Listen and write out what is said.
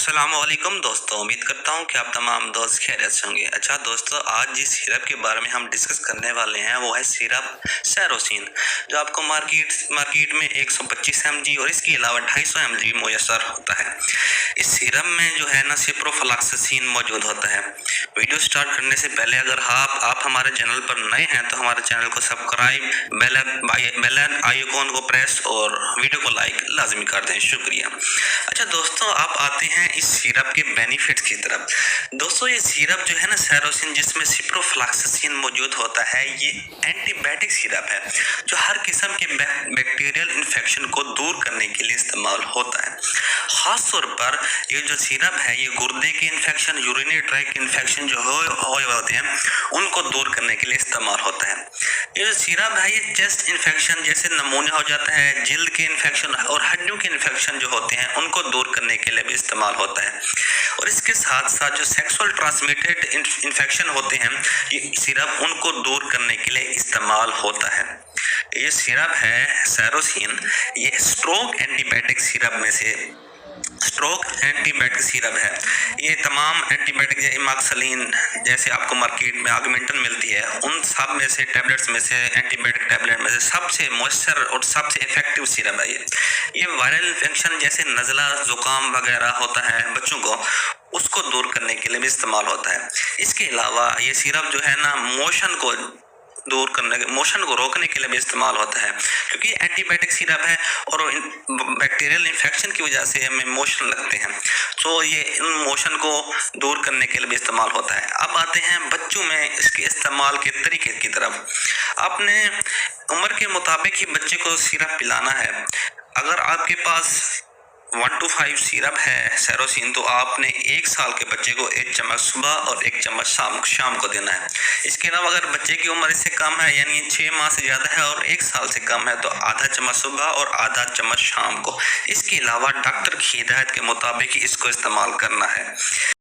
अस्सलामुअलैकुम दोस्तों, उम्मीद करता हूँ कि आप तमाम दोस्त खैरियत से होंगे। अच्छा दोस्तों, आज जिस सिरप के बारे में हम डिस्कस करने वाले हैं वो है सिरप सैरोसिन, जो आपको मार्केट में 125 mg और इसके अलावा 250 mg मुयसर होता है। इस सिरप में जो है ना सिप्रोफ्लॉक्सासिन मौजूद होता है। वीडियो स्टार्ट करने से पहले अगर आप हमारे चैनल पर नए हैं तो हमारे चैनल को सब्सक्राइब, बेल आइकॉन को प्रेस और वीडियो को लाइक लाजमी कर दें। शुक्रिया। अच्छा दोस्तों, आप आते हैं इस सिरप के बेनिफिट्स की तरफ। दोस्तों, ये सिरप जो है ना सैरोसिन, जिसमें सिप्रोफ्लॉक्सासिन मौजूद होता है, ये एंटीबायोटिक सिरप है जो हर किस्म के बैक्टीरियल इन्फेक्शन को दूर करने के लिए इस्तेमाल होता है। खास तौर पर ये जो सिरप है ये गुर्दे के इन्फेक्शन, यूरिनरी ट्रैक्ट इन्फेक्शन जो होते हैं उनको दूर करने के लिए इस्तेमाल होता है। ये जो सिरप है ये चेस्ट इन्फेक्शन जैसे नमूनिया हो जाता है, जिल्द के इन्फेक्शन और हड्डियों के इन्फेक्शन जो होते हैं उनको दूर करने के लिए भी इस्तेमाल होता है। और इसके साथ साथ जो सेक्सुअल ट्रांसमिटेड इन्फेक्शन होते हैं, ये सिरप उनको दूर करने के लिए इस्तेमाल होता है। ये सिरप है सैरोसिन, ये स्ट्रोक एंटीबायोटिक सिरप में से स्ट्रोक एंटीबायोटिक सिरप है। ये तमाम एंटीबायोटिक इमाक्सलिन जैसे आपको मार्केट में ऑगमेंटन मिलती है, उन सब में से टैबलेट्स में से एंटीबायोटिक टैबलेट में से सबसे मॉइस्चर और सबसे इफेक्टिव सिरप है ये वायरल इन्फेक्शन जैसे नज़ला, जुकाम वगैरह होता है बच्चों को, उसको दूर करने के लिए भी इस्तेमाल होता है। इसके अलावा ये सिरप जो है ना मोशन को रोकने के लिए भी इस्तेमाल होता है, क्योंकि एंटीबायोटिक सिरप है और बैक्टीरियल इन्फेक्शन की वजह से हमें मोशन लगते हैं, तो ये इन मोशन को दूर करने के लिए भी इस्तेमाल होता है। अब आते हैं बच्चों में इसके इस्तेमाल के तरीके की तरफ। आपने उम्र के मुताबिक ही बच्चे को सिरप पिलाना है। अगर आपके पास 1 to 5 सिरप है सैरोसिन, तो आपने 1 साल के बच्चे को 1 चम्मच सुबह और 1 चम्मच शाम को देना है। इसके अलावा अगर बच्चे की उम्र इससे कम है, यानी 6 माह से ज़्यादा है और 1 साल से कम है, तो आधा चम्मच सुबह और आधा चम्मच शाम को। इसके अलावा डॉक्टर की हिदायत के मुताबिक ही इसको इस्तेमाल करना है।